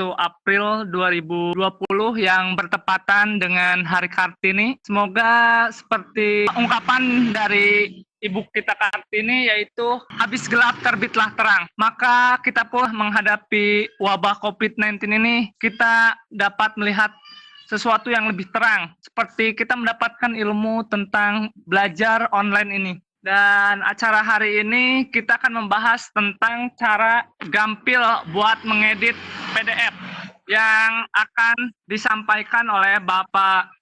April 2020 yang bertepatan dengan Hari Kartini. Semoga seperti ungkapan dari Ibu kita Kartini, yaitu habis gelap terbitlah terang. Maka kita pun menghadapi wabah COVID-19 ini, kita dapat melihat sesuatu yang lebih terang. Seperti kita mendapatkan ilmu tentang belajar online ini. Dan acara hari ini kita akan membahas tentang cara gampil buat mengedit PDF yang akan disampaikan oleh Bapak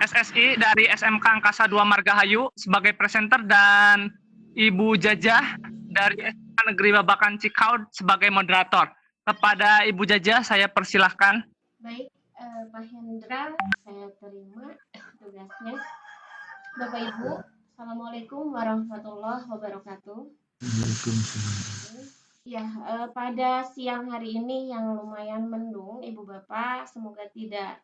SSI dari SMK Angkasa 2 Margahayu sebagai presenter dan Ibu Jajah dari SMK Negeri Babakan Cikau sebagai moderator. Kepada Ibu Jajah saya persilahkan. Baik, Pak Hendra, saya terima tugasnya. Bapak Ibu, Assalamualaikum warahmatullahi wabarakatuh. Waalaikumsalam. Ya, pada siang hari ini yang lumayan mendung, Ibu Bapak, semoga tidak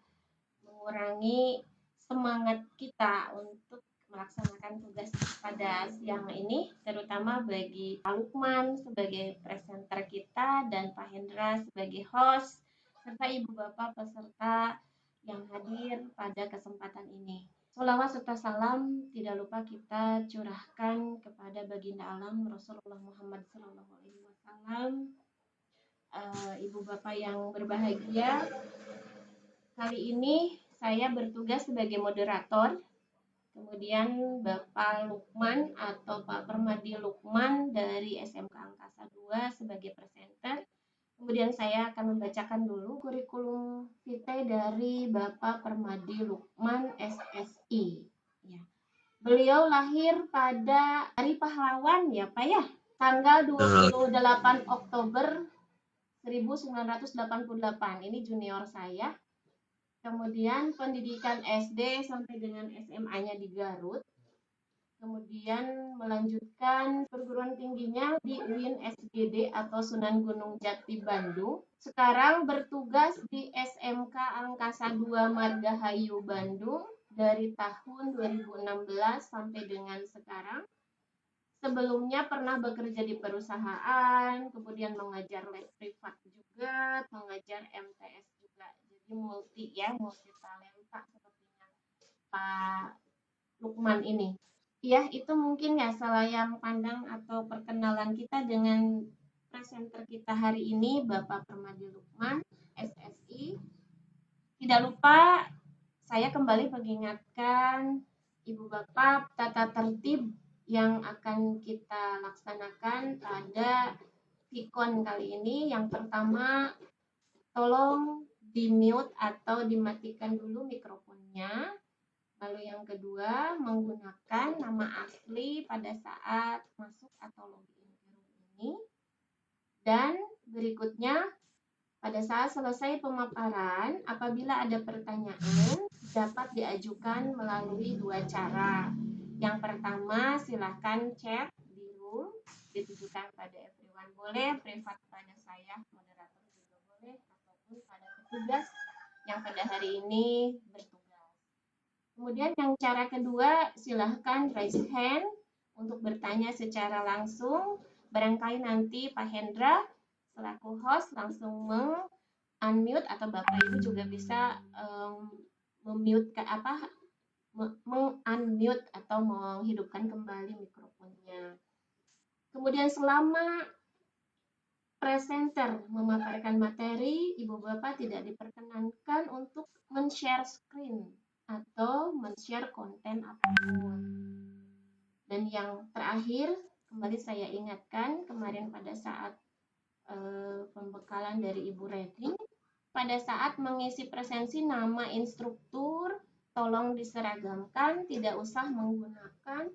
mengurangi semangat kita untuk melaksanakan tugas pada siang ini, terutama bagi Pak Lukman sebagai presenter kita dan Pak Hendra sebagai host, serta Ibu Bapak peserta yang hadir pada kesempatan ini. Sholawat serta salam tidak lupa kita curahkan kepada baginda alam Rasulullah Muhammad SAW. Ibu Bapak yang berbahagia, kali ini saya bertugas sebagai moderator, kemudian Bapak Lukman atau Pak Permadi Lukman dari SMK Angkasa 2 sebagai presenter. Kemudian saya akan membacakan dulu kurikulum vitae dari Bapak Permadi Lukman SSI. Ya. Beliau lahir pada Hari Pahlawan ya Pak ya, tanggal 28 Oktober 1988. Ini junior saya. Kemudian pendidikan SD sampai dengan SMA-nya di Garut. Kemudian melanjutkan perguruan tingginya di UIN SGD atau Sunan Gunung Jati Bandung. Sekarang bertugas di SMK Angkasa 2 Margahayu Bandung dari tahun 2016 sampai dengan sekarang. Sebelumnya pernah bekerja di perusahaan, kemudian mengajar les privat juga, mengajar MTS juga. Jadi multi talenta sepertinya Pak Lukman ini. Ya, itu mungkin ya selayang pandang atau perkenalan kita dengan presenter kita hari ini, Bapak Permadi Lukman, SSI. Tidak lupa saya kembali mengingatkan Ibu Bapak tata tertib yang akan kita laksanakan pada Vicon kali ini. Yang pertama, tolong di-mute atau dimatikan dulu mikrofonnya. Lalu yang kedua, menggunakan nama asli pada saat masuk atau login ke room ini. Dan berikutnya, pada saat selesai pemaparan, apabila ada pertanyaan, dapat diajukan melalui dua cara. Yang pertama, silakan chat di room, ditujukan pada everyone. Boleh, privat pada saya, moderator juga boleh, ataupun pada petugas yang pada hari ini bertugas. Kemudian yang cara kedua, silahkan raise hand untuk bertanya secara langsung. Barangkali nanti Pak Hendra selaku host langsung unmute atau Bapak Ibu juga bisa unmute atau menghidupkan kembali mikrofonnya. Kemudian selama presenter memaparkan materi, Ibu Bapak tidak diperkenankan untuk men-share screen atau men-share konten apapun. Dan yang terakhir, kembali saya ingatkan kemarin pada saat pembekalan dari Ibu Retri, pada saat mengisi presensi nama instruktur, tolong diseragamkan, tidak usah menggunakan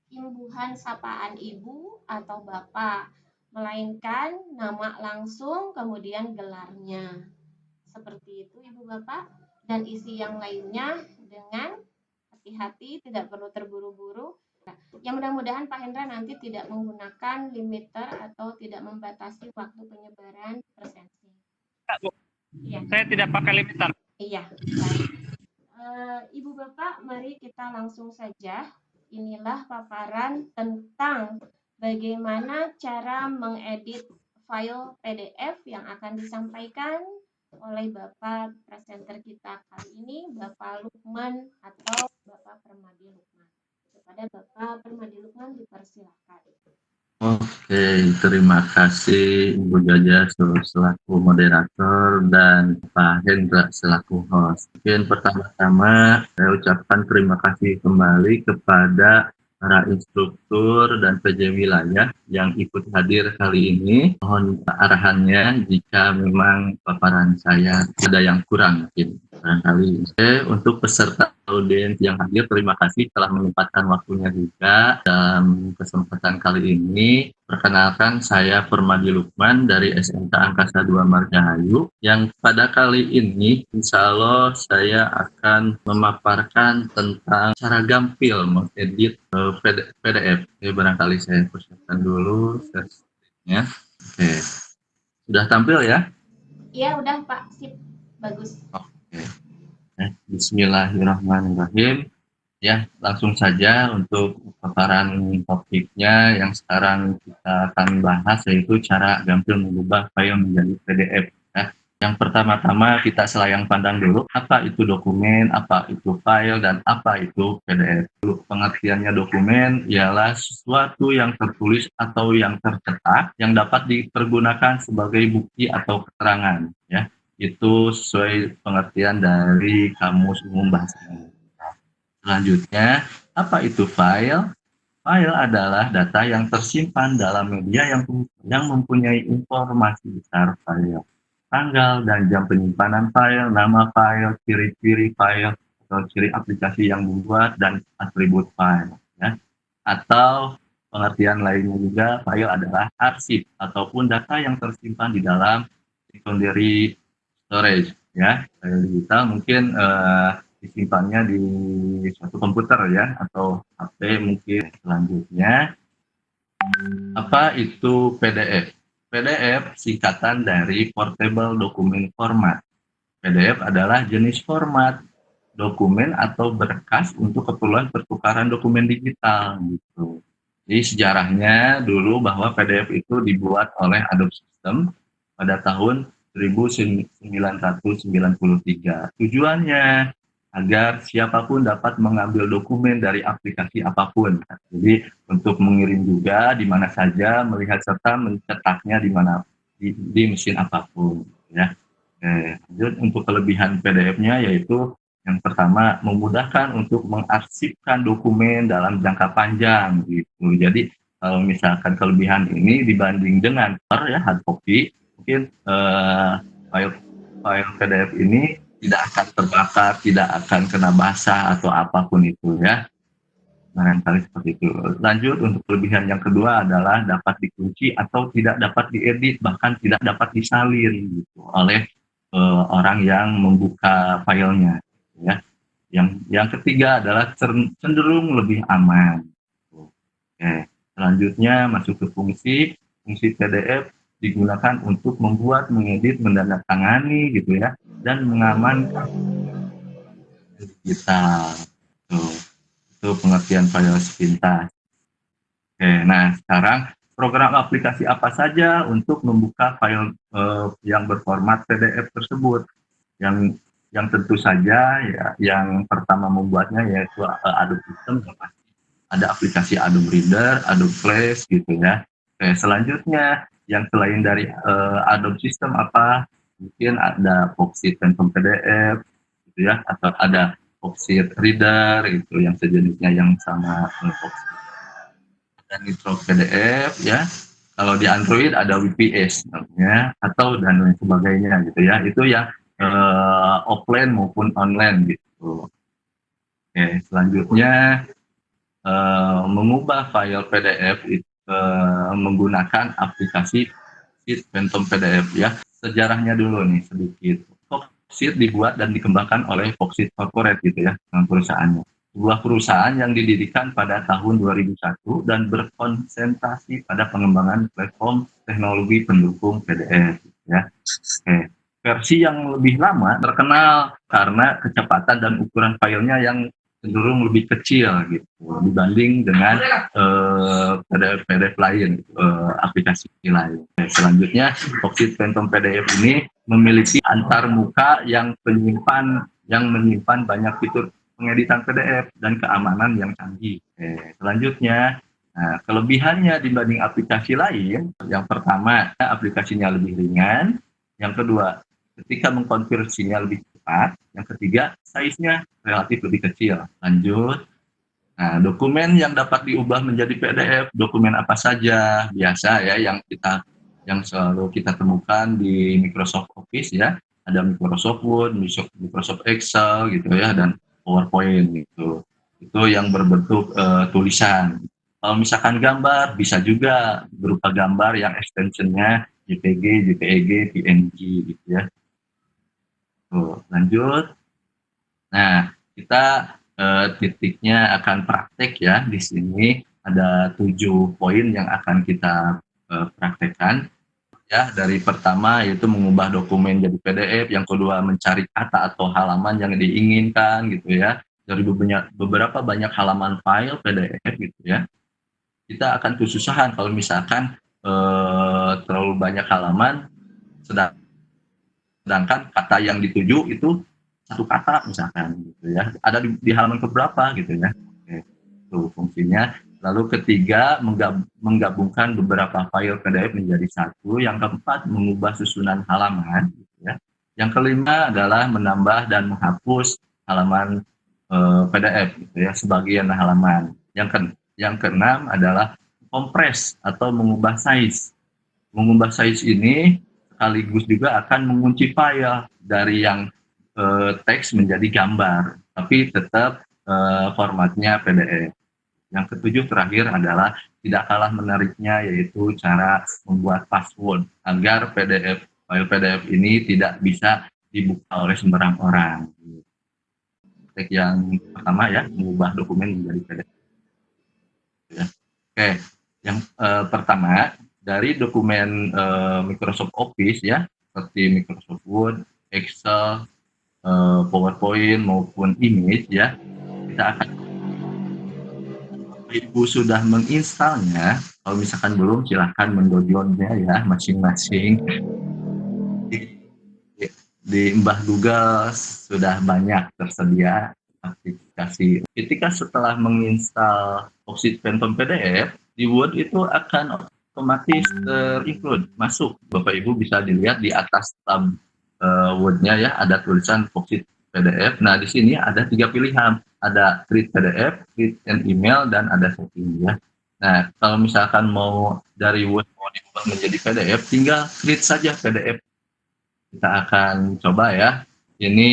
imbuhan sapaan Ibu atau Bapak, melainkan nama langsung kemudian gelarnya. Seperti itu Ibu Bapak, dan isi yang lainnya dengan hati-hati, tidak perlu terburu-buru. Yang mudah-mudahan Pak Hendra nanti tidak menggunakan limiter atau tidak membatasi waktu penyebaran presensi. Ya. Saya tidak pakai limiter. Iya, baik. Ibu Bapak, mari kita langsung saja. Inilah paparan tentang bagaimana cara mengedit file PDF yang akan disampaikan oleh Bapak presenter kita kali ini, Bapak Lukman atau Bapak Permadi Lukman. Kepada Bapak Permadi Lukman dipersilakan. Oke, terima kasih Ibu Jaja selaku moderator dan Pak Hendra selaku host. Mungkin pertama-tama saya ucapkan terima kasih kembali kepada para instruktur dan PJ wilayah yang ikut hadir kali ini. Mohon arahannya jika memang paparan saya ada yang kurang mungkin. Barangkali untuk peserta audiens yang hadir, terima kasih telah menyempatkan waktunya juga dalam kesempatan kali ini. Perkenalkan, saya Permadi Lukman dari SMK Angkasa 2 Margahayu, yang pada kali ini insya Allah saya akan memaparkan tentang cara gampil mengedit PDF. Barangkali saya persiapkan dulu slide-nya. Oke, sudah tampil ya? Iya, udah Pak, sip, bagus. Oke. Bismillahirrahmanirrahim. Ya, langsung saja untuk paparan topiknya yang sekarang kita akan bahas, yaitu cara gampil mengubah file menjadi PDF. Ya. Yang pertama-tama kita selayang pandang dulu, apa itu dokumen, apa itu file, dan apa itu PDF. Pengertiannya dokumen ialah sesuatu yang tertulis atau yang tercetak yang dapat dipergunakan sebagai bukti atau keterangan. Ya. Itu sesuai pengertian dari Kamus Umum Bahasa Indonesia. Selanjutnya, apa itu file? File adalah data yang tersimpan dalam media yang mempunyai informasi besar file, tanggal dan jam penyimpanan file, nama file, ciri-ciri file, atau ciri aplikasi yang membuat, dan atribut file. Ya. Atau pengertian lainnya juga, file adalah arsip ataupun data yang tersimpan di dalam secondary storage. Ya, file digital mungkin disimpannya di suatu komputer ya, atau HP mungkin. Selanjutnya, apa itu PDF? PDF singkatan dari Portable Document Format. PDF adalah jenis format dokumen atau berkas untuk keperluan pertukaran dokumen digital gitu. Jadi sejarahnya dulu bahwa PDF itu dibuat oleh Adobe System pada tahun 1993. Tujuannya agar siapapun dapat mengambil dokumen dari aplikasi apapun. Jadi untuk mengirim juga di mana saja, melihat serta mencetaknya di mana di mesin apapun. Ya. Lanjut untuk kelebihan PDF-nya, yaitu yang pertama memudahkan untuk mengarsipkan dokumen dalam jangka panjang gitu. Jadi kalau misalkan kelebihan ini dibanding dengan hard copy, mungkin file PDF ini tidak akan terbakar, tidak akan kena basah atau apapun itu ya. Barangkali seperti itu. Lanjut untuk kelebihan yang kedua adalah dapat dikunci atau tidak dapat diedit, bahkan tidak dapat disalin gitu oleh orang yang membuka filenya ya. Yang ketiga adalah cenderung lebih aman. Oke. Selanjutnya masuk ke fungsi PDF digunakan untuk membuat, mengedit, menandatangani gitu ya, dan mengamankan digital. Itu pengertian file sepintas. Oke, nah sekarang program aplikasi apa saja untuk membuka file yang berformat PDF tersebut? Yang tentu saja ya, yang pertama membuatnya yaitu Adobe System. Ada aplikasi Adobe Reader, Adobe Flash gitu ya. Oke, selanjutnya yang selain dari Adobe System apa? Mungkin ada Foxit Phantom PDF gitu ya, atau ada Foxit Reader itu yang sejenisnya yang sama Foxit. Dan Nitro PDF ya. Kalau di Android ada WPS namanya, atau dan lain sebagainya gitu ya. Itu yang offline maupun online gitu. Oke, selanjutnya mengubah file PDF itu menggunakan aplikasi Foxit Phantom PDF ya. Sejarahnya dulu nih sedikit. Foxit dibuat dan dikembangkan oleh Foxit Corporate gitu ya, perusahaannya. Sebuah perusahaan yang didirikan pada tahun 2001 dan berkonsentrasi pada pengembangan platform teknologi pendukung PDF ya. Oke. Versi yang lebih lama terkenal karena kecepatan dan ukuran filenya yang cenderung lebih kecil gitu dibanding dengan PDF lain, aplikasi lain. Selanjutnya, Voxit Phantom PDF ini memiliki antarmuka yang menyimpan banyak fitur pengeditan PDF dan keamanan yang canggih. Selanjutnya, nah, kelebihannya dibanding aplikasi lain, yang pertama, aplikasinya lebih ringan. Yang kedua, ketika mengkonversinya lebih cepat. Yang ketiga, size-nya relatif lebih kecil. Lanjut. Nah, dokumen yang dapat diubah menjadi PDF, dokumen apa saja biasa ya yang selalu kita temukan di Microsoft Office ya. Ada Microsoft Word, Microsoft Excel gitu ya, dan PowerPoint gitu. Itu yang berbentuk tulisan. Kalau misalkan gambar, bisa juga berupa gambar yang extensionnya JPG, JPEG, PNG gitu ya. Tuh, lanjut. Nah, kita titiknya akan praktek ya. Di sini ada 7 poin yang akan kita praktekkan. Ya, dari pertama yaitu mengubah dokumen jadi PDF, yang kedua mencari kata atau halaman yang diinginkan gitu ya. Dari beberapa banyak halaman file PDF gitu ya. Kita akan kesusahan kalau misalkan terlalu banyak halaman, sedangkan kata yang dituju itu satu kata misalkan gitu ya, ada di halaman keberapa gitu ya. Oke, itu fungsinya. Lalu ketiga, menggabungkan beberapa file PDF menjadi satu. Yang keempat, mengubah susunan halaman gitu ya. Yang kelima adalah menambah dan menghapus halaman PDF gitu ya, sebagian halaman. Yang keenam adalah kompres atau mengubah size. Mengubah size ini sekaligus juga akan mengunci file dari yang teks menjadi gambar, tapi tetap formatnya PDF. Yang ketujuh terakhir adalah tidak kalah menariknya, yaitu cara membuat password agar file PDF ini tidak bisa dibuka oleh sembarang orang. Yang pertama ya, mengubah dokumen menjadi PDF. Ya. Oke, yang pertama dari dokumen Microsoft Office ya, seperti Microsoft Word, Excel, PowerPoint maupun image ya, kita akan, Ibu sudah menginstalnya. Kalau misalkan belum, silahkan mendownloadnya ya masing-masing. Di Mbah Google sudah banyak tersedia aplikasi. Ketika setelah menginstal Voxit Phantom PDF, di Word itu akan otomatis terinclude masuk. Bapak Ibu bisa dilihat di atas tab Word-nya ya, ada tulisan Voxit PDF. Nah, di sini ada 3 pilihan. Ada create PDF, create an email, dan ada setting ya. Nah, kalau misalkan mau dari Word mau diubah menjadi PDF, tinggal create saja PDF. Kita akan coba ya. Ini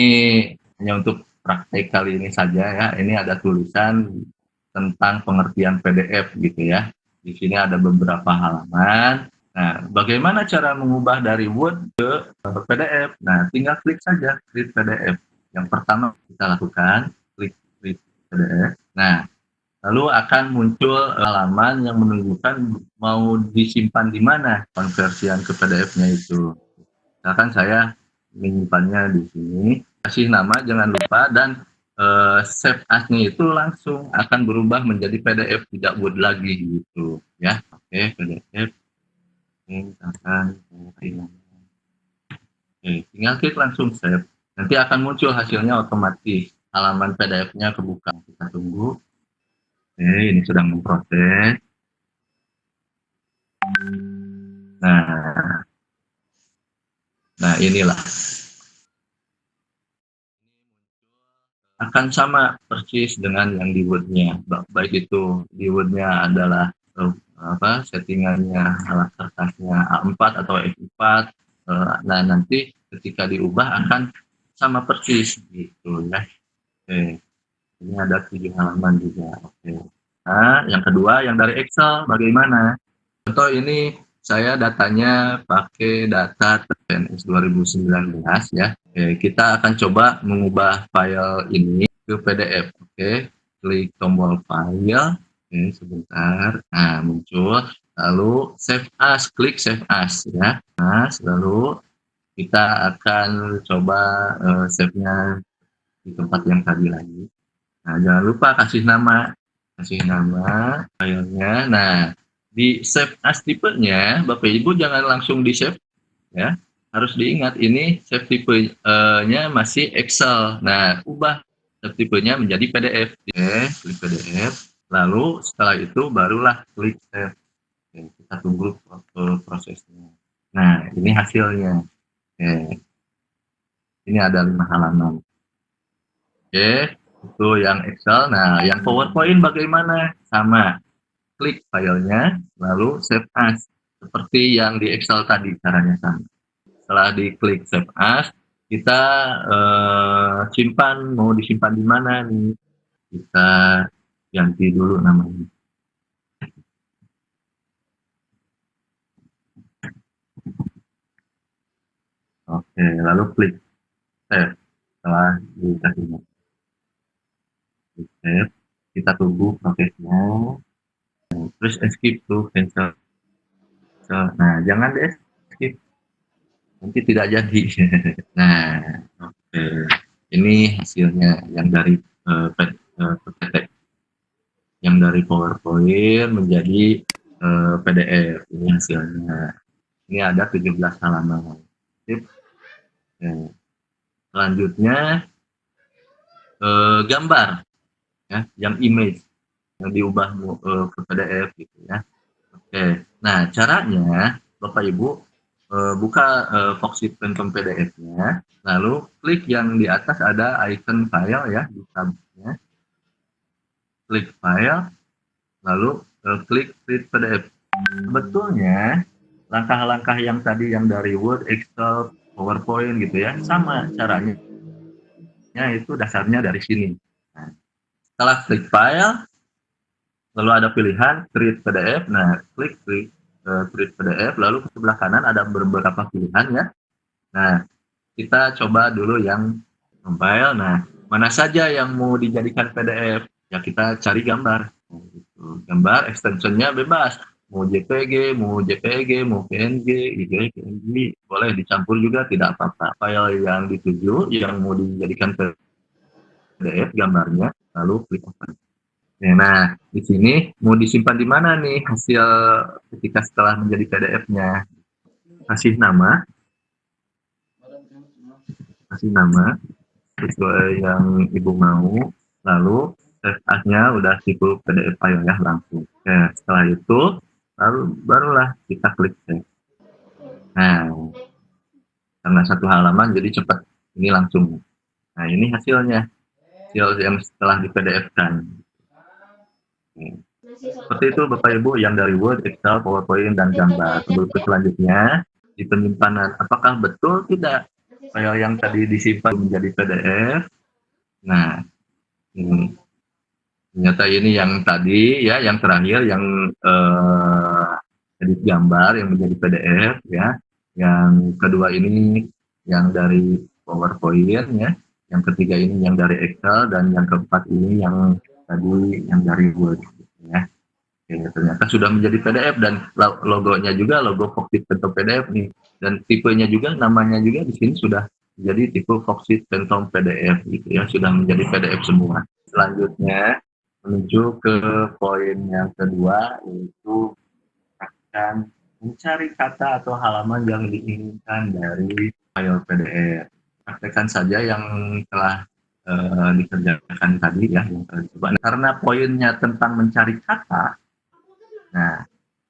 hanya untuk praktek kali ini saja ya. Ini ada tulisan tentang pengertian PDF gitu ya. Di sini ada beberapa halaman. Nah, bagaimana cara mengubah dari Word ke PDF? Nah, tinggal klik saja, klik PDF. Yang pertama kita lakukan, klik PDF. Nah, lalu akan muncul halaman yang menunjukkan mau disimpan di mana konversian ke PDF-nya itu. Misalkan saya menyimpannya di sini, kasih nama jangan lupa, dan save as-nya itu langsung akan berubah menjadi PDF, tidak Word lagi gitu ya. Oke, PDF. Misalkan tinggal klik langsung save, nanti akan muncul hasilnya otomatis, halaman PDF-nya kebuka. Kita tunggu. Oke, ini sedang memproses. Nah inilah akan sama persis dengan yang di Word-nya, baik itu di Word-nya adalah settingannya alat kertasnya A4 atau F4. Nah, nanti ketika diubah akan sama persis gitu ya. Oke, ini ada 7 halaman juga. Oke. Nah, yang kedua yang dari Excel bagaimana? Contoh ini saya datanya pakai data PNS 2019 ya. Oke, kita akan coba mengubah file ini ke PDF. Oke, klik tombol file. Oke, sebentar. Nah, muncul. Lalu save as, klik save as ya. Nah, lalu kita akan coba save-nya di tempat yang tadi lagi. Nah, jangan lupa kasih nama filenya. Nah, di save as tipenya, Bapak Ibu jangan langsung di save ya. Harus diingat ini save tipenya masih Excel. Nah, ubah save tipenya menjadi PDF. Oke, klik PDF. Lalu setelah itu barulah klik save. Oke, kita tunggu prosesnya. Nah, ini hasilnya. Oke. Ini ada 5 halaman. Oke, itu yang Excel. Nah, yang PowerPoint bagaimana? Sama. Klik filenya, lalu save as. Seperti yang di Excel tadi, caranya sama. Setelah diklik save as, kita simpan, mau disimpan di mana nih? Kita ganti dulu namanya. Oke, lalu klik save. Setelah dikasih klik save, kita tunggu prosesnya. Terus escape to cancel. Nah, jangan di escape, nanti tidak jadi. Nah, oke. Ini hasilnya yang dari PPT, yang dari PowerPoint menjadi PDF. Ini hasilnya. Ini ada 17 halaman. Nah, selanjutnya gambar, ya, yang image yang diubah ke PDF gitu ya. Oke. Nah, caranya Bapak Ibu buka Foxit Phantom PDF-nya, lalu klik yang di atas ada icon file ya di tab-nya. Klik file, lalu klik create PDF. Sebetulnya langkah-langkah yang tadi yang dari Word, Excel, PowerPoint gitu ya, sama caranya. Itu dasarnya dari sini. Nah, setelah klik file, lalu ada pilihan create PDF. Nah, klik create PDF, lalu ke sebelah kanan ada beberapa pilihan ya. Nah, kita coba dulu yang file. Nah, mana saja yang mau dijadikan PDF? Ya kita cari gambar. Nah, gitu. Gambar extensionnya bebas. Mau JPG, mau JPG, mau PNG, PNG, boleh dicampur juga, tidak apa-apa. File yang dituju, yang mau dijadikan PDF gambarnya, lalu klik open. Nah, di sini mau disimpan di mana nih hasil ketika setelah menjadi PDF-nya? Kasih nama sesuai yang Ibu mau, lalu save as-nya udah tipe PDF file ya langsung. Oke, setelah itu barulah kita klik save. Nah, karena satu halaman jadi cepat, ini langsung. Nah, ini hasilnya, hasil yang setelah di PDF-kan. Seperti itu Bapak Ibu yang dari Word, Excel, PowerPoint, dan gambar. Berikut selanjutnya di penyimpanan. Apakah betul tidak file yang tadi disimpan menjadi PDF? Nah, ini ternyata ini yang tadi ya, yang terakhir yang edit gambar yang menjadi PDF ya. Yang kedua ini yang dari PowerPoint ya. Yang ketiga ini yang dari Excel, dan yang keempat ini yang tadi yang dari Word ya. Oke, ternyata sudah menjadi PDF, dan logonya juga logo Foxit Phantom PDF nih, dan tipenya juga, namanya juga di sini sudah jadi tipe Foxit Phantom PDF gitu ya, sudah menjadi PDF semua. Selanjutnya menuju ke poin yang kedua, yaitu akan mencari kata atau halaman yang diinginkan dari file PDF. Praktekkan saja yang telah dikerjakan tadi ya, yang telah dicoba. Karena poinnya tentang mencari kata, nah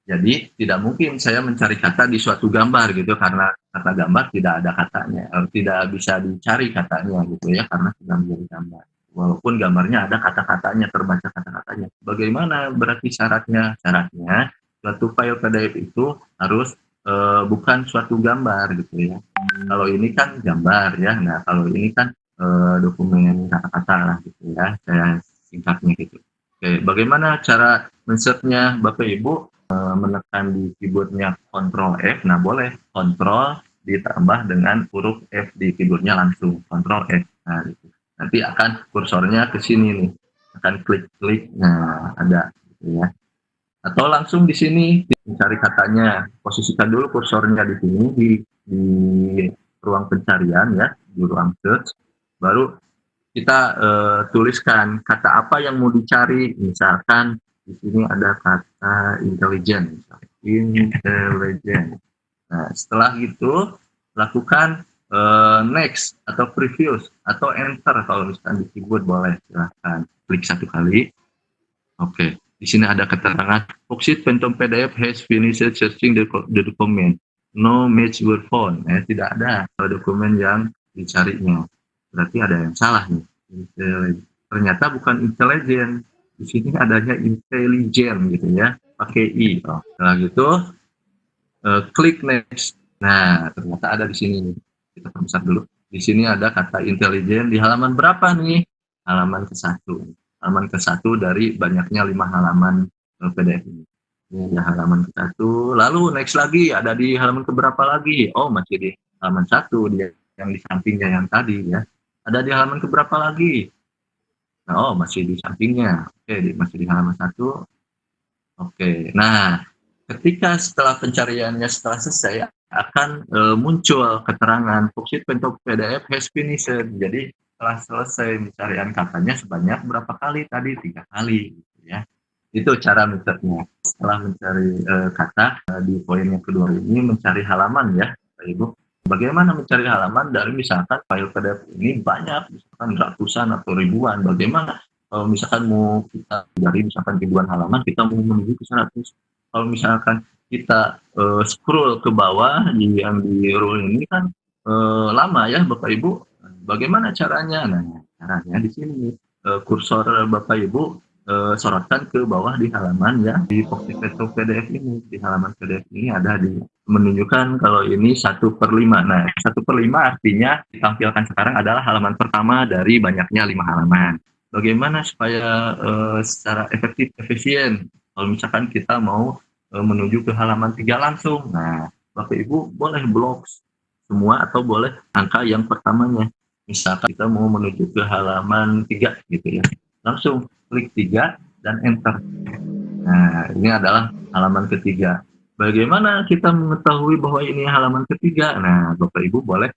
jadi tidak mungkin saya mencari kata di suatu gambar gitu, karena kata gambar tidak ada katanya, tidak bisa dicari katanya gitu ya, karena sudah menjadi gambar. Walaupun gambarnya ada kata-katanya, terbaca kata-katanya. Bagaimana berarti syaratnya? Syaratnya suatu file PDF itu harus bukan suatu gambar gitu ya. Kalau ini kan gambar ya, nah kalau ini kan dokumen kata-kata lah gitu ya, saya singkatnya gitu. Oke, bagaimana cara men-search-nya Bapak Ibu? Menekan di keyboardnya Ctrl F, nah boleh Ctrl ditambah dengan huruf F di keyboardnya langsung, Ctrl F. Nah, gitu. Nanti akan kursornya ke sini nih, akan klik-klik, nah ada gitu ya. Atau langsung di sini mencari katanya, posisikan dulu kursornya di sini di ruang pencarian ya, di ruang search, baru kita tuliskan kata apa yang mau dicari. Misalkan di sini ada kata intelligent, intelligent. Nah, setelah itu lakukan next atau previous atau enter. Kalau misalkan di keyboard boleh, silahkan klik satu kali. Oke, di sini ada keterangan Foxit Phantom PDF has finished searching the document. No match were found. Tidak ada dokumen yang dicarinya. Berarti ada yang salah nih. Ternyata bukan intelligent. Di sini adanya intelligent gitu ya, pakai i. Setelah gitu klik next. Nah, ternyata ada di sini nih. Kita perbesar dulu. Di sini ada kata intelligent di halaman berapa nih? Halaman ke-1. Halaman ke-1 dari banyaknya 5 halaman PDF ini. Ini ada halaman ke-1. Lalu next lagi ada di halaman keberapa lagi? Oh, masih di halaman 1 dia yang di sampingnya yang tadi ya. Ada di halaman keberapa lagi? Nah, oh, masih di sampingnya. Oke, masih di halaman 1. Oke. Nah, ketika setelah pencariannya setelah selesai akan muncul keterangan Foxit Phantom PDF has finished. Jadi setelah selesai pencarian katanya sebanyak berapa kali tadi? 3 kali gitu ya. Itu cara metodenya. Setelah mencari kata di poin yang kedua ini mencari halaman ya, Bapak Ibu. Bagaimana mencari halaman dari misalkan file PDF ini banyak, misalkan ratusan atau ribuan. Bagaimana kalau misalkan mau kita dari misalkan ribuan halaman, kita mau menuju ke 100. Kalau misalkan kita scroll ke bawah yang di rule ini kan lama ya Bapak Ibu. Bagaimana caranya? Nah, caranya di sini kursor Bapak Ibu sorotkan ke bawah di halaman ya di Foxit Phantom PDF ini. Di halaman PDF ini ada di menunjukkan kalau ini 1/5. Nah, 1/5 artinya ditampilkan sekarang adalah halaman pertama dari banyaknya 5 halaman. Bagaimana supaya secara efektif, efisien? Kalau misalkan kita mau menuju ke halaman 3 langsung. Nah, Bapak Ibu boleh blok semua atau boleh angka yang pertamanya. Misalkan kita mau menuju ke halaman 3 gitu ya. Langsung klik 3 dan enter. Nah, ini adalah halaman ketiga. Bagaimana kita mengetahui bahwa ini halaman ketiga? Nah, Bapak Ibu boleh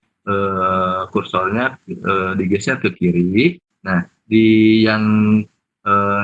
kursornya digeser ke kiri. Nah, di yang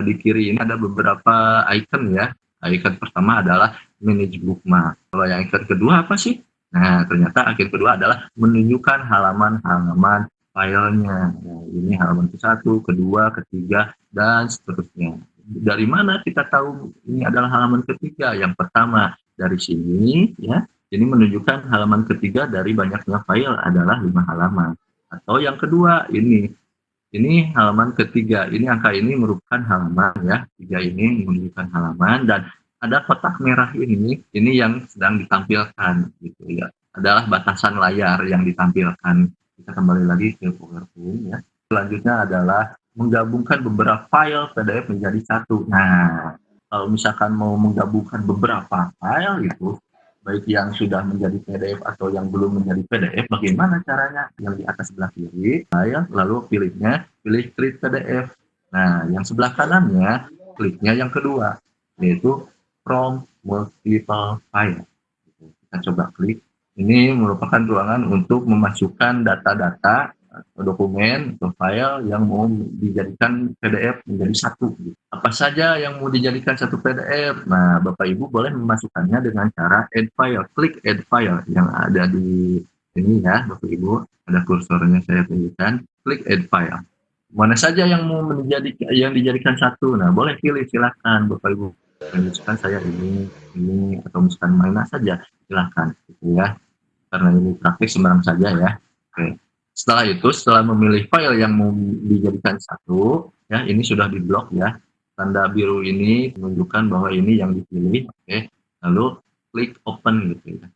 di kiri ini ada beberapa icon ya. Icon pertama adalah manage bookmark. Kalau yang icon kedua apa sih? Nah, ternyata icon kedua adalah menunjukkan halaman-halaman filenya. Nah, ini halaman ke-1, kedua, ketiga, dan seterusnya. Dari mana kita tahu ini adalah halaman ketiga? Yang pertama dari sini ya. Ini menunjukkan halaman ketiga dari banyaknya file adalah 5 halaman. Atau yang kedua ini halaman ketiga. Ini angka ini merupakan halaman ya. 3 ini menunjukkan halaman dan ada kotak merah ini yang sedang ditampilkan gitu ya. Adalah batasan layar yang ditampilkan. Kita kembali lagi ke PowerPoint ya. Selanjutnya adalah menggabungkan beberapa file PDF menjadi satu. Nah, kalau misalkan mau menggabungkan beberapa file itu, baik yang sudah menjadi PDF atau yang belum menjadi PDF, bagaimana caranya? Yang di atas sebelah kiri, file, lalu pilih create PDF. Nah, yang sebelah kanannya, kliknya yang kedua, yaitu from multiple file. Kita coba klik. Ini merupakan ruangan untuk memasukkan data-data atau dokumen atau file yang mau dijadikan PDF menjadi satu. Apa saja yang mau dijadikan satu PDF? Nah, Bapak Ibu boleh memasukkannya dengan cara add file. Klik add file yang ada di sini ya, Bapak Ibu. Ada kursornya saya tunjukkan. Klik add file. Mana saja yang mau dijadikan satu? Nah, boleh pilih, silakan Bapak Ibu. Misalkan saya ini atau misalkan mana saja, silakan gitu ya. Karena ini praktis sembarang saja ya. Oke. Setelah itu, setelah memilih file yang mau dijadikan satu, ya ini sudah diblok ya. Tanda biru ini menunjukkan bahwa ini yang dipilih. Oke. Lalu klik open gitu ya.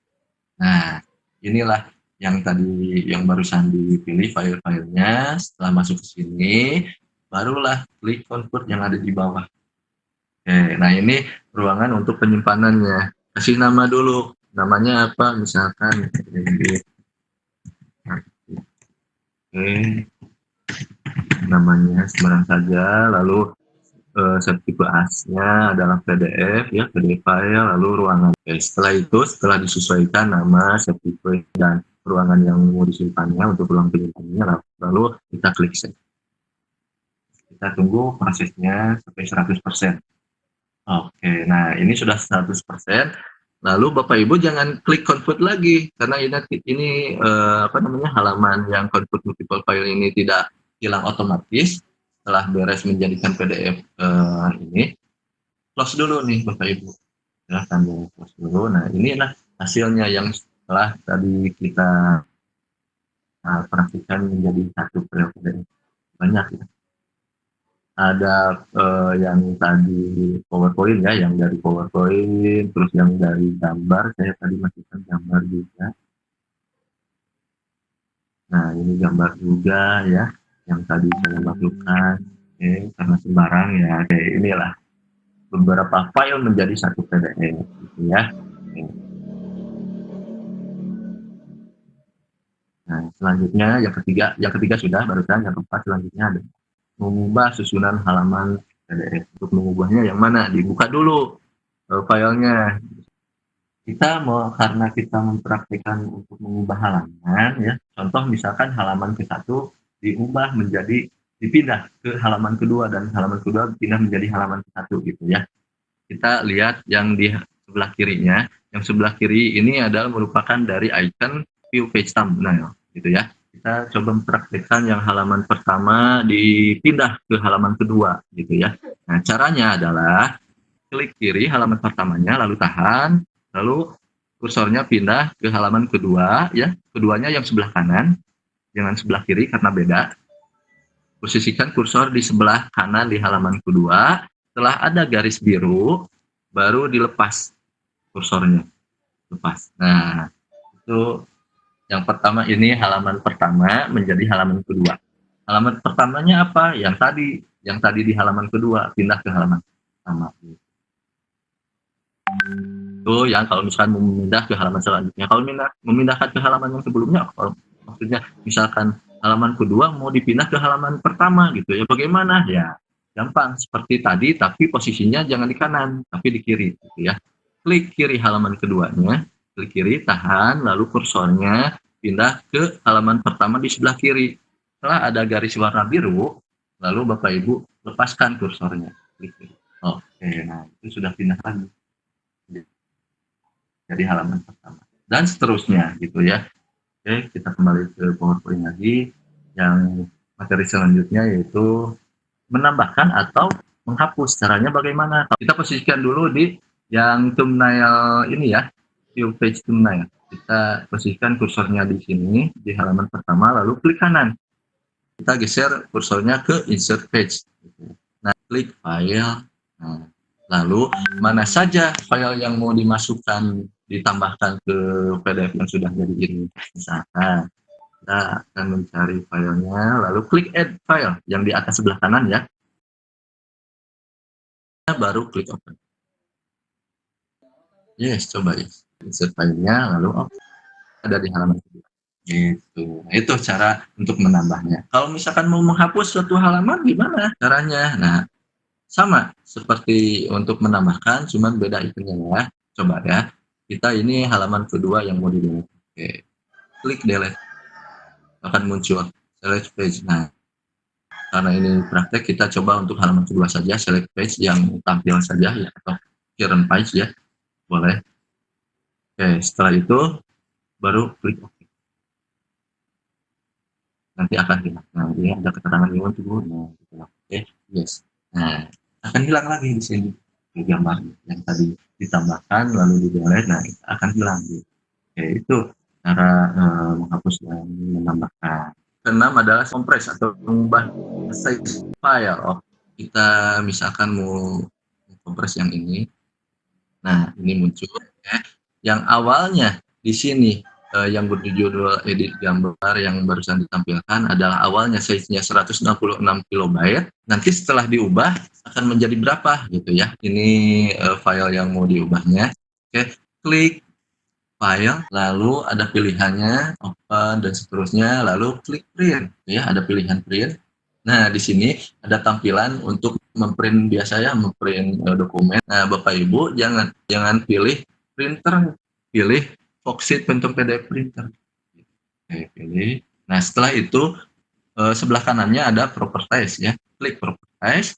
Nah, inilah yang tadi yang barusan dipilih file-filenya. Setelah masuk ke sini, barulah klik convert yang ada di bawah. Oke, nah ini ruangan untuk penyimpanannya. Kasih nama dulu. Namanya apa? Misalkan namanya sembarang saja, lalu subtipe asnya adalah PDF ya, PDF file, lalu ruangan. Oke, setelah itu, setelah disesuaikan nama, subtipe dan ruangan yang mau disimpannya untuk ruang penyimpanannya, lalu kita klik save. kita tunggu prosesnya sampai 100%. Oke, nah ini sudah 100%. Lalu Bapak Ibu jangan klik convert lagi karena ini halaman yang convert multiple file ini tidak hilang otomatis setelah beres menjadikan PDF ini. Close dulu nih Bapak Ibu. Silahkan close dulu. Nah, inilah hasilnya yang setelah tadi kita praktikan menjadi satu PDF. Banyak ya. Ada yang tadi PowerPoint ya, yang dari PowerPoint, terus yang dari gambar, saya tadi masukkan gambar juga. Nah, ini gambar juga ya, yang tadi saya masukkan. Oke, karena sembarang ya, oke, inilah beberapa file menjadi satu PDF gitu ya. Oke. Nah, selanjutnya yang ketiga sudah barusan, yang keempat selanjutnya ada mengubah susunan halaman PDF. Untuk mengubahnya yang mana? Dibuka dulu filenya. Karena kita mempraktikkan untuk mengubah halaman ya. Contoh misalkan halaman ke-1 diubah menjadi dipindah ke halaman kedua dan halaman kedua dipindah menjadi halaman ke-1 gitu ya. Kita lihat yang di sebelah kirinya. Yang sebelah kiri ini adalah merupakan dari icon view page thumbnail gitu ya. Kita coba mempraktikkan yang halaman pertama dipindah ke halaman kedua gitu ya. Nah, caranya adalah klik kiri halaman pertamanya, lalu tahan, lalu kursornya pindah ke halaman kedua ya. Keduanya yang sebelah kanan, jangan sebelah kiri karena beda. Posisikan kursor di sebelah kanan di halaman kedua. Setelah ada garis biru, baru dilepas kursornya. Lepas. Nah, itu yang pertama ini halaman pertama menjadi halaman kedua. Halaman pertamanya apa? Yang tadi di halaman kedua pindah ke halaman pertama. Itu yang kalau misalkan memindah ke halaman selanjutnya. Kalau memindahkan ke halaman yang sebelumnya, maksudnya misalkan halaman kedua mau dipindah ke halaman pertama gitu ya. Bagaimana? Ya, gampang seperti tadi, tapi posisinya jangan di kanan, tapi di kiri gitu ya. Klik kiri halaman keduanya, klik kiri, tahan, lalu kursornya pindah ke halaman pertama di sebelah kiri. Setelah ada garis warna biru, lalu Bapak Ibu lepaskan kursornya. Klik kiri. Oke, nah itu sudah pindah lagi jadi halaman pertama. Dan seterusnya gitu ya. Oke, kita kembali ke PowerPoint lagi. Yang materi selanjutnya yaitu menambahkan atau menghapus. Caranya bagaimana? Kita posisikan dulu di yang thumbnail ini ya, view page thumbnail. Kita posisikan kursornya di sini, di halaman pertama, lalu klik kanan. Kita geser kursornya ke insert page. Nah, klik file. Nah, lalu mana saja file yang mau dimasukkan, ditambahkan ke PDF yang sudah jadi ini. Misalkan, kita akan mencari filenya, lalu klik add file yang di atas sebelah kanan ya. Baru klik open. Yes, coba ya. Insert filenya, lalu ada di halaman kedua. Gitu. Nah, itu cara untuk menambahnya. Kalau misalkan mau menghapus suatu halaman, gimana caranya? Nah, sama seperti untuk menambahkan, cuman beda ikonnya ya. Coba ya. Kita ini halaman kedua yang mau di-delete. Oke. Klik delete. Akan muncul select page. Nah, karena ini praktek, kita coba untuk halaman kedua saja, select page yang tampil saja ya, atau current page ya. Boleh. Oke, setelah itu baru klik OK. Nanti akan hilang. Nah, ini ada keterangan you want to go. Nah, gitu. Oke, yes. Nah, akan hilang lagi di sini di gambar yang tadi ditambahkan lalu di-delete. Nah, akan hilang. Gitu. Oke, itu cara menghapus dan menambahkan. Keenam adalah kompres atau mengubah size file. Kita misalkan mau kompres yang ini. Nah, ini muncul ya. Yang awalnya di sini yang berjudul edit gambar yang barusan ditampilkan adalah awalnya size-nya 166 KB. Nanti setelah diubah akan menjadi berapa gitu ya. Ini file yang mau diubahnya. Oke, klik file, lalu ada pilihannya open dan seterusnya, lalu klik print ya, ada pilihan print. Nah, di sini ada tampilan untuk memprint, biasanya memprint dokumen. Nah, Bapak Ibu jangan pilih printer, pilih Foxit bentuk PDF printer. Oke, pilih. Nah, setelah itu sebelah kanannya ada properties ya. Klik properties. Nice.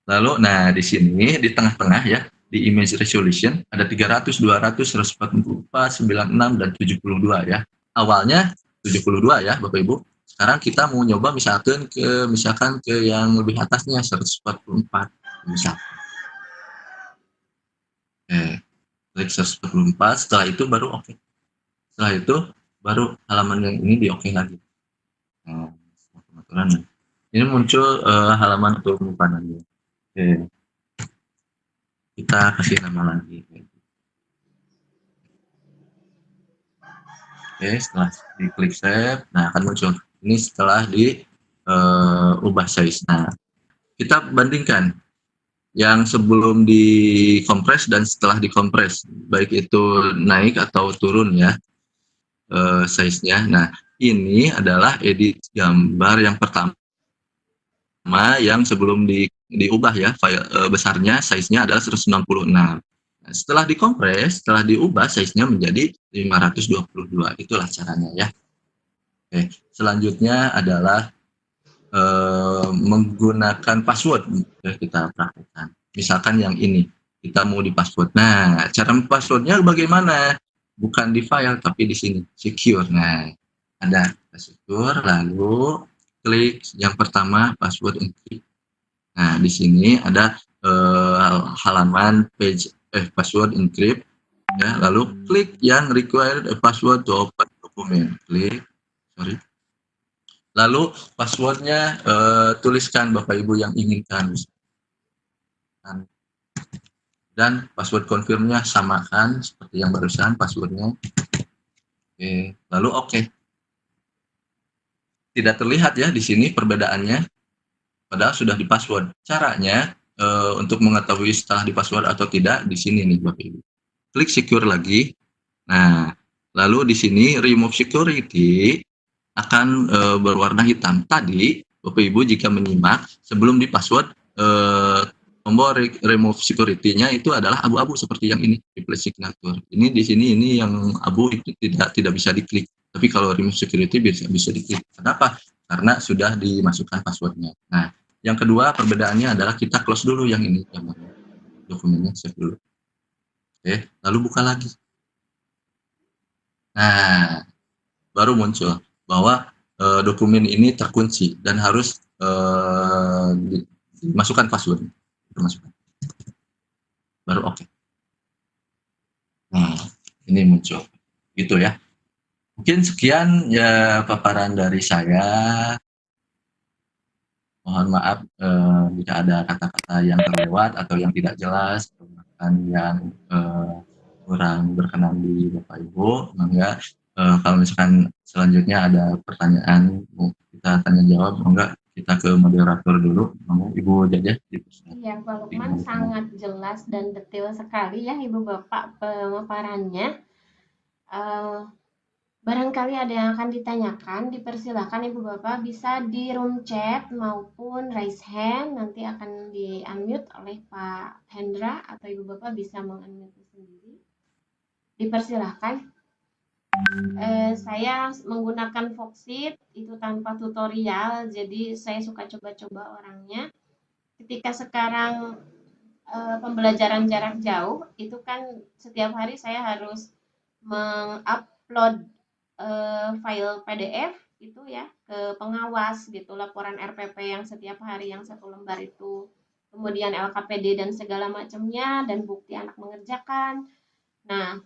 Lalu, nah di sini di tengah-tengah ya, di image resolution ada 300, 200, 144, 96 dan 72 ya. Awalnya 72 ya Bapak Ibu. Sekarang kita mau nyoba misalkan ke yang lebih atasnya 144 misal. Klik 144, setelah itu baru oke. Setelah itu baru halaman yang ini di oke lagi. Nah, pengaturan. Ini muncul halaman untuk penyimpanan. Oke. Kita kasih nama lagi. Oke, setelah diklik save, nah akan muncul. Ini setelah ubah size. Nah, kita bandingkan yang sebelum dikompres dan setelah dikompres, baik itu naik atau turun ya size-nya. Nah, ini adalah edit gambar yang pertama yang sebelum diubah ya, file besarnya size-nya adalah 166. Nah, setelah dikompres, setelah diubah size-nya menjadi 522. Itulah caranya ya. Oke, selanjutnya adalah menggunakan password. Ya, kita praktekkan. Misalkan yang ini, kita mau di password. Nah, cara passwordnya bagaimana? Bukan di file, tapi di sini, secure. Nah, ada secure, lalu klik yang pertama, password encrypt. Nah, di sini ada halaman page password encrypt. Ya, lalu klik yang required a password to open document. Klik, lalu passwordnya tuliskan Bapak Ibu yang inginkan. Dan password confirmnya samakan seperti yang barusan passwordnya. Oke, lalu oke. Tidak terlihat ya di sini perbedaannya, padahal sudah di password. Caranya untuk mengetahui setelah di password atau tidak di sini nih Bapak Ibu. Klik secure lagi. Nah, lalu di sini remove security akan berwarna hitam. Tadi Bapak Ibu jika menyimak sebelum di password tombol remove security-nya itu adalah abu-abu seperti yang ini, replace signature. Ini di sini ini yang abu itu tidak bisa diklik. Tapi kalau remove security bisa diklik. Kenapa? Karena sudah dimasukkan passwordnya. Nah, yang kedua perbedaannya adalah kita close dulu yang ini, yang dokumennya save dulu. Oke, lalu buka lagi. Nah, baru muncul bahwa dokumen ini terkunci dan harus dimasukkan password. Masukkan. Baru oke. Nah, ini muncul. Gitu ya. Mungkin sekian ya paparan dari saya. Mohon maaf jika ada kata-kata yang terlewat atau yang tidak jelas, atau yang kurang berkenan di Bapak Ibu. Mangga kalau misalkan selanjutnya ada pertanyaan, kita tanya jawab, mangga kita ke moderator dulu. Mau Ibu Jajah. Iya, Pak Lukman sangat jelas dan detail sekali ya Ibu Bapak pemaparannya. Barangkali ada yang akan ditanyakan, dipersilakan Ibu Bapak bisa di room chat maupun raise hand, nanti akan di-unmute oleh Pak Hendra atau Ibu Bapak bisa meng-unmute sendiri. Dipersilakan. Saya menggunakan Voxit itu tanpa tutorial, jadi saya suka coba-coba orangnya. Ketika sekarang pembelajaran jarak jauh, itu kan setiap hari saya harus mengupload file PDF itu ya ke pengawas gitu, laporan RPP yang setiap hari yang 1 lembar itu, kemudian LKPD dan segala macamnya, dan bukti anak mengerjakan. Nah,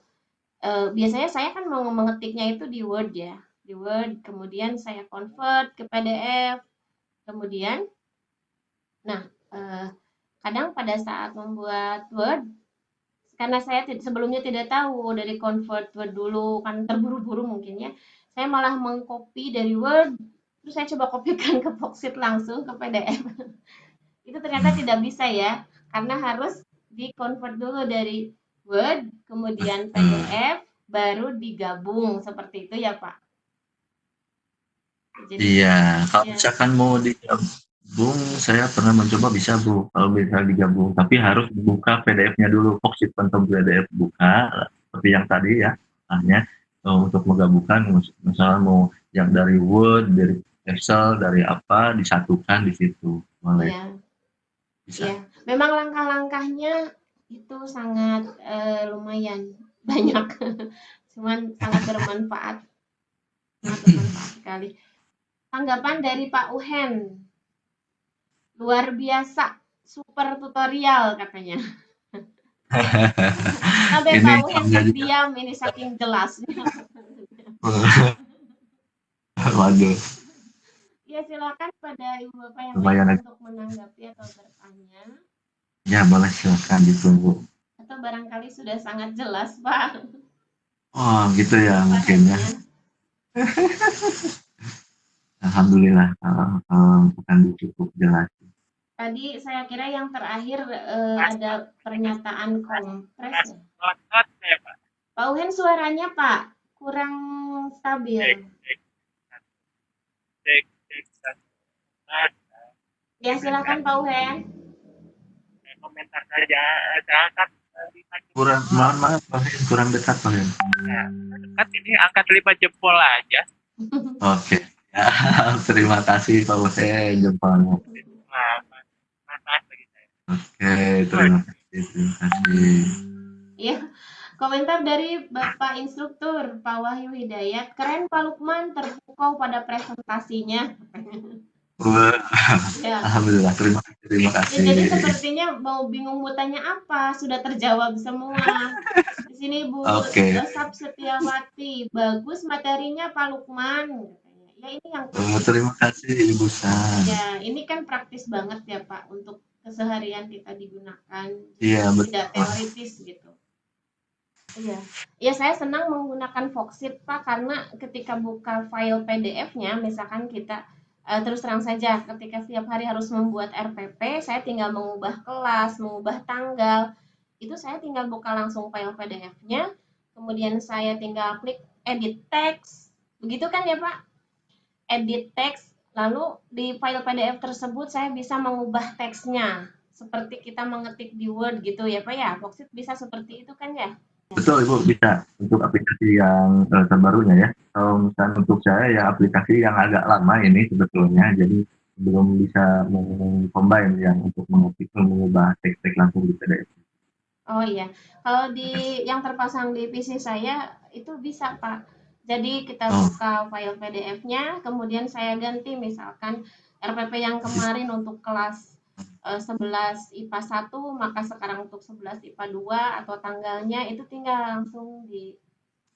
biasanya saya kan mau mengetiknya itu di Word ya, di Word, kemudian saya convert ke PDF, kemudian nah kadang pada saat membuat Word, karena saya sebelumnya tidak tahu dari convert Word dulu, kan terburu-buru mungkin ya, saya malah mengcopy dari Word, terus saya coba kopikan ke Voxit langsung ke PDF. Itu ternyata tidak bisa ya, karena harus di-convert dulu dari Word, kemudian PDF, baru digabung, seperti itu ya Pak? Jadi, iya, kalau misalkan mau digabung, saya pernah mencoba bisa Bu, kalau bisa digabung, tapi harus buka PDF-nya dulu, Voxit Phantom PDF buka, seperti yang tadi ya, hanya untuk menggabungkan, misalnya mau yang dari Word, dari Excel, dari apa, disatukan di situ, boleh. Ya. bisa. Iya, memang langkah-langkahnya itu sangat lumayan banyak, cuman sangat bermanfaat sekali. Tanggapan dari Pak Uhen, luar biasa, super tutorial katanya. Sampai Ini Pak Uhen saya juga. terdiam ini saking jelasnya. Waduh, Ya silakan pada ibu bapak yang lumayan. lain untuk menanggapi atau bertanya. Ya boleh, silakan ditunggu. Atau barangkali sudah sangat jelas Pak Oh gitu ya mungkin ya. pemahamannya. Alhamdulillah akan cukup jelas. Tadi saya kira yang terakhir ada pernyataan kompres ya. Banget ya, Pak. Pak Uhen suaranya Pak kurang stabil. Cek. Nah, Ya silakan Pak Uhen. komentar saja. Angkat Kurang, maaf, kurang dekat Pak. dekat ini angkat 5 jempol aja. Oke. Ya, terima kasih Pak Hussein jempolnya. Nah, bagi saya. Oke, terima kasih. Ya, komentar dari Bapak Instruktur Pak Wahyu Hidayat. Keren Pak Lukman, terpukau pada presentasinya. Wah, Ya. alhamdulillah, terima Ya, kasih. jadi sepertinya mau bingung mau tanya apa, sudah terjawab semua. Di sini Bu Oke. Dosap Setiawati, bagus materinya Pak Lukman. Katanya. Ya ini yang Terima kasih Ibu San. ya ini kan praktis banget ya Pak untuk keseharian kita digunakan. Iya, Tidak teoritis gitu. Iya, ya saya senang menggunakan Foxit Pak karena ketika buka file PDF-nya, misalkan kita terus terang saja ketika setiap hari harus membuat RPP, saya tinggal mengubah kelas, mengubah tanggal, itu saya tinggal buka langsung file PDF-nya, kemudian saya tinggal klik edit text, begitu kan ya Pak? Edit text, lalu di file PDF tersebut saya bisa mengubah teksnya, seperti kita mengetik di Word gitu ya Pak ya, Foxit bisa seperti itu kan ya? Betul Ibu, bisa untuk aplikasi yang terbarunya ya. Kalau misalnya untuk saya ya aplikasi yang agak lama ini sebetulnya, jadi belum bisa mengcombine yang untuk mengubah teks-teks langsung di PDF. Oh iya, kalau di yang terpasang di PC saya itu bisa Pak. Jadi kita buka file PDF-nya, kemudian saya ganti misalkan RPP yang kemarin untuk kelas 11 IPA 1, maka sekarang untuk 11 IPA 2 atau tanggalnya itu tinggal langsung di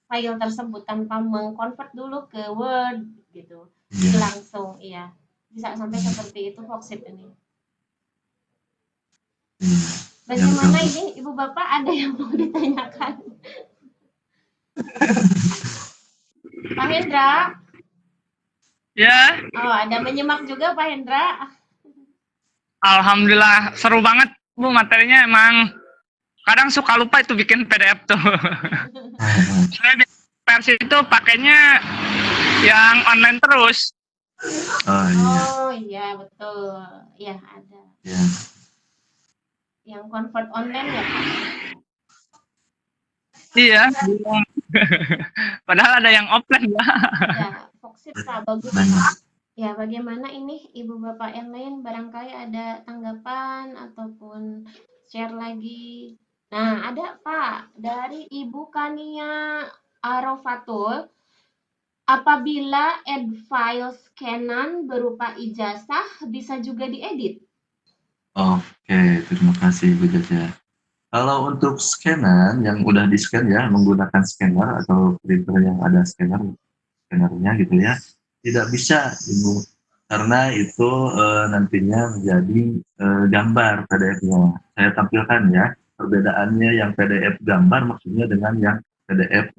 file tersebut tanpa mengkonvert dulu ke Word gitu. Jadi langsung iya. Bisa sampai seperti itu Foxit ini. Bagaimana ini Ibu Bapak ada yang mau ditanyakan? Pak Hendra? Ya, Oh, ada menyimak juga Pak Hendra. alhamdulillah seru banget Bu materinya, emang kadang suka lupa itu bikin PDF tuh. Saya versi itu pakainya yang online terus. Oh iya betul, ya ada. Ya. Yang convert online ya Pak? Iya. Padahal ada yang offline ya. Ya, Foxit Pak, bagus Pak. Ya, bagaimana ini Ibu Bapak yang lain barangkali ada tanggapan ataupun share lagi. Nah, ada Pak dari Ibu Kania Arofatul. Apabila add file scanan berupa ijazah bisa juga diedit. Oke, terima kasih Bu Jaja. Kalau untuk scanan yang udah di-scan ya menggunakan scanner atau printer yang ada scannernya gitu ya, tidak bisa Ibu, karena itu nantinya menjadi gambar PDF-nya. Saya tampilkan ya perbedaannya yang PDF gambar maksudnya dengan yang PDF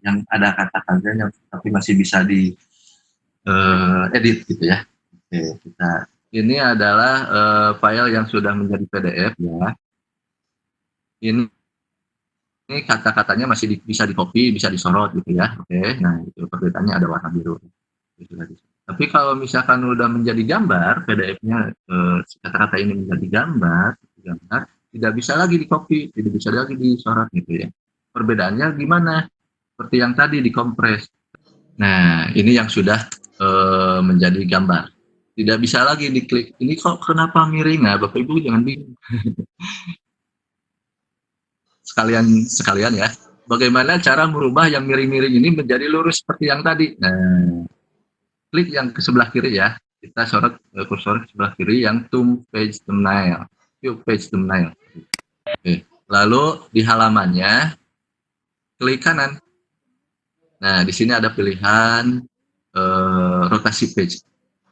yang ada kata-katanya tapi masih bisa di edit gitu ya. Oke, kita ini adalah file yang sudah menjadi PDF ya. Ini kata-katanya masih bisa di-copy, bisa disorot gitu ya. Oke, nah itu perbedaannya ada warna biru. Tapi kalau misalkan udah menjadi gambar, PDF-nya kata-kata ini menjadi gambar, tidak bisa lagi di-copy, tidak bisa lagi disorot gitu ya. Perbedaannya gimana? Seperti yang tadi dikompres. Nah, ini yang sudah menjadi gambar. tidak bisa lagi diklik. Ini kok kenapa miring? Nah, Bapak Ibu jangan bingung. Sekalian ya. Bagaimana cara merubah yang miring-miring ini menjadi lurus seperti yang tadi? Nah, klik yang ke sebelah kiri ya. Kita sorot kursor ke sebelah kiri yang page thumbnail. View page thumbnail. Oke. Lalu di halamannya klik kanan. Nah, di sini ada pilihan rotasi page.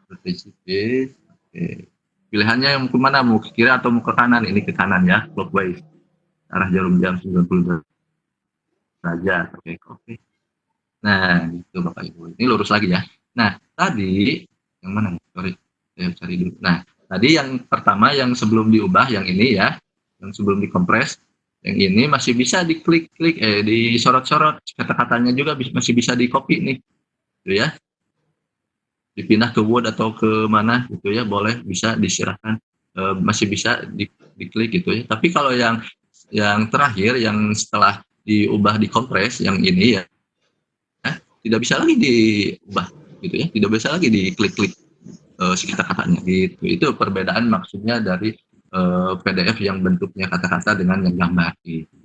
Rotasi page. Oke. Pilihannya yang kemana? Mau ke kiri atau mau ke kanan? Ini ke kanan ya, clockwise. Arah jarum jam 90 derajat. Oke. Nah, gitu Bapak Ibu. Ini lurus lagi ya. Nah, tadi yang mana? Sorry, saya cari dulu. Nah, tadi yang pertama yang sebelum diubah yang ini ya, yang sebelum dikompres, yang ini masih bisa diklik-klik, disorot-sorot. Kata-katanya juga masih bisa di copy nih, gitu ya. Dipindah ke Word atau ke mana gitu ya, boleh, bisa diserahkan, masih bisa diklik gitu ya. Tapi kalau yang terakhir yang setelah diubah dikompres yang ini ya, tidak bisa lagi diubah gitu ya, tidak bisa lagi diklik-klik si kata-katanya gitu. Itu perbedaan maksudnya dari PDF yang bentuknya kata-kata dengan yang gambar gitu.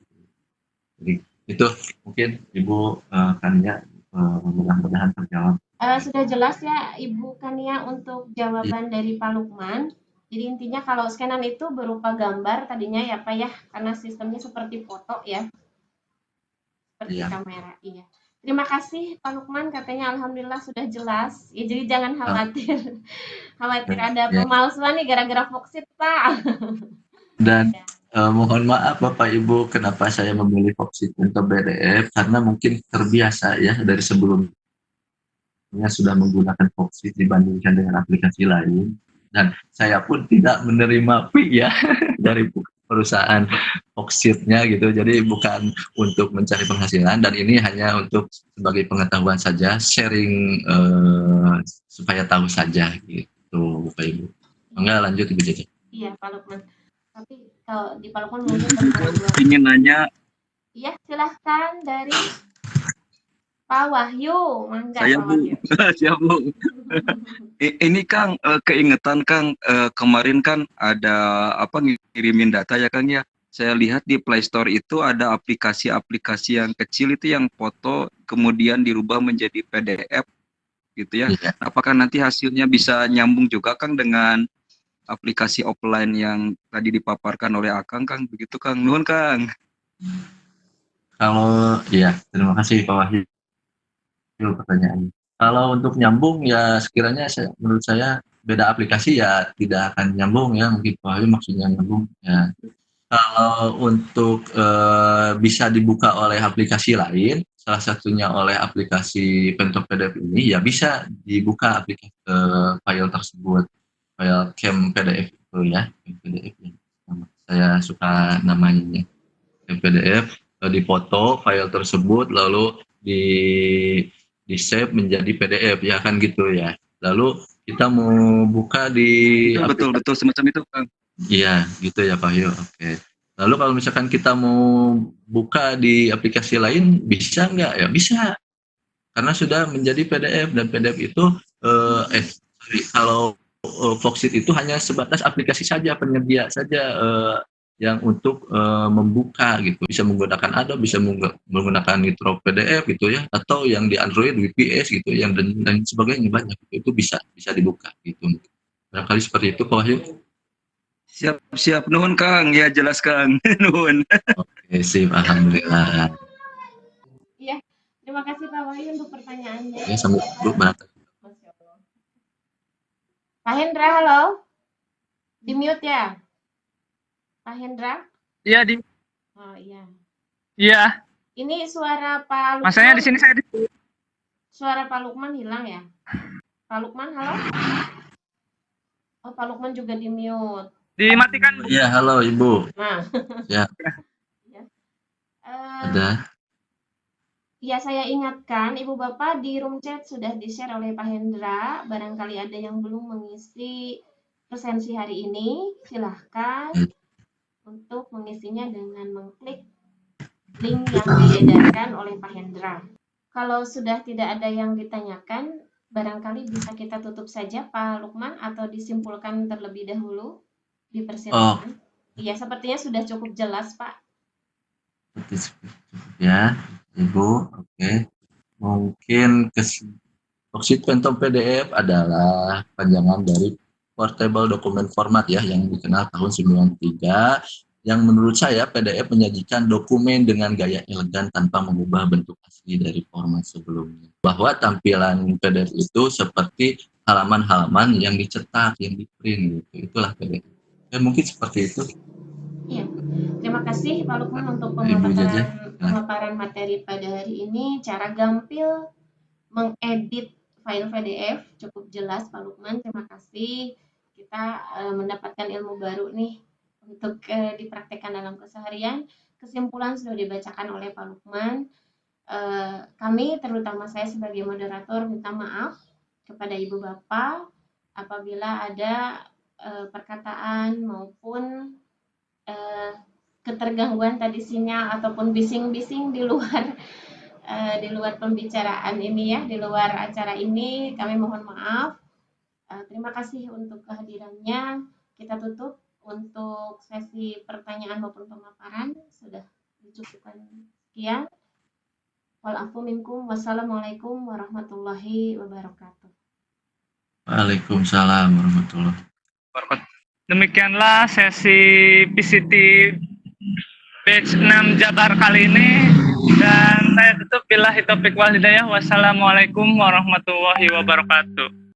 Jadi itu mungkin Ibu Kania, mudah-mudahan terjawab. Sudah jelas ya Ibu Kania untuk jawaban dari Pak Lukman. Jadi intinya kalau scanan itu berupa gambar tadinya ya Pak ya, karena sistemnya seperti foto ya, seperti kamera. Iya. Terima kasih Pak Lukman, katanya alhamdulillah sudah jelas. Ya, jadi jangan khawatir. Khawatir ada pemalsuan nih gara-gara Foxit, Pak. Dan mohon maaf Bapak Ibu, kenapa saya memilih Foxit untuk PDF, karena mungkin terbiasa ya dari sebelumnya sudah menggunakan Foxit dibandingkan dengan aplikasi lain. Dan saya pun tidak menerima fee ya dari perusahaan Foxit-nya gitu. Jadi bukan untuk mencari penghasilan, dan ini hanya untuk sebagai pengetahuan saja, sharing supaya tahu saja gitu Bapak Ibu. Enggak, lanjut Ibu Jaja. Iya Pak Lukman. Tapi kalau di Pak Lukman mungkin ingin nanya. Iya, silahkan dari Pak Wahyu. Mangga, saya Pak Bu. Wahyu. Siap Bu. Ini Kang, keingetan Kang, kemarin kan ada ngirimin data ya Kang ya. Saya lihat di Play Store itu ada aplikasi-aplikasi yang kecil itu yang foto kemudian dirubah menjadi PDF gitu ya. Apakah nanti hasilnya bisa nyambung juga Kang dengan aplikasi offline yang tadi dipaparkan oleh Akang Kang, begitu Kang? Nuhun Kang. Kalau ya, terima kasih Pak Wahyu pertanyaannya. Kalau untuk nyambung ya sekiranya menurut saya beda aplikasi ya tidak akan nyambung ya, mungkin Pak Wahyu maksudnya nyambung ya. Kalau untuk bisa dibuka oleh aplikasi lain, salah satunya oleh aplikasi bentuk PDF ini, ya bisa dibuka aplikasi file tersebut, file cam PDF itu ya, PDF yang saya suka namanya, PDF, dipoto file tersebut lalu di save menjadi PDF ya kan gitu ya. Lalu kita mau buka di betul semacam itu Kang. Iya, gitu ya Pak Yo. Oke. Lalu kalau misalkan kita mau buka di aplikasi lain, bisa nggak? Ya bisa. Karena sudah menjadi PDF, dan PDF itu kalau Foxit itu hanya sebatas aplikasi saja, penyedia saja yang untuk membuka gitu. Bisa menggunakan Adobe, bisa menggunakan Nitro PDF gitu ya, atau yang di Android WPS gitu, yang dan sebagainya banyak. Itu bisa dibuka gitu. Barangkali seperti itu Pak Wahyu. Siap nuhun Kang, ya jelas Kang. Nuhun. Oke, sip, alhamdulillah. Iya, terima kasih Pak Wahyu untuk pertanyaannya. Ya, sambil dulu banget. Pak Hendra, halo. Di mute ya? Pak Hendra? Iya, di. Oh iya. Iya. Ini suara Pak Lukman. Masanya di sini saya di. Suara Pak Lukman hilang ya? Pak Lukman, halo? Oh, Pak Lukman juga di mute. Dimatikan, Bu. Iya, halo Ibu. Nah. Ya. Ada. Ya, saya ingatkan Ibu Bapak di room chat sudah di-share oleh Pak Hendra. Barangkali ada yang belum mengisi presensi hari ini, silahkan untuk mengisinya dengan mengklik link yang diedarkan oleh Pak Hendra. Kalau sudah tidak ada yang ditanyakan, barangkali bisa kita tutup saja Pak Lukman atau disimpulkan terlebih dahulu, Oh, dipersilakan. Iya, sepertinya sudah cukup jelas Pak. ya, Ibu. Oke. Mungkin Worksheet Phantom PDF adalah panjangan dari Portable Document Format ya yang dikenal tahun 93, yang menurut saya PDF menyajikan dokumen dengan gaya elegan tanpa mengubah bentuk asli dari format sebelumnya. Bahwa tampilan PDF itu seperti halaman-halaman yang dicetak, yang di-print gitu. Itulah PDF. Ya, mungkin seperti itu. Iya. Terima kasih Pak Lukman untuk Ibu Jaja. pemaparan materi pada hari ini. Cara gampil mengedit file PDF cukup jelas Pak Lukman. Terima kasih. Kita mendapatkan ilmu baru nih untuk dipraktekkan dalam keseharian. Kesimpulan sudah dibacakan oleh Pak Lukman. Kami, terutama saya sebagai moderator, minta maaf kepada Ibu Bapak apabila ada perkataan maupun ketergangguan tadi sinyal ataupun bising-bising di luar pembicaraan ini ya, di luar acara ini, kami mohon maaf. Terima kasih untuk kehadirannya. Kita tutup untuk sesi pertanyaan maupun pemaparan, sudah dicukupkan sekian. Walafu minkum, wassalamualaikum warahmatullahi wabarakatuh. Waalaikumsalam warahmatullahi wabarakatuh. Demikianlah sesi PCT batch 6 Jabar kali ini, dan saya tutup billahi taufiq wal hidayah. Wassalamualaikum warahmatullahi wabarakatuh.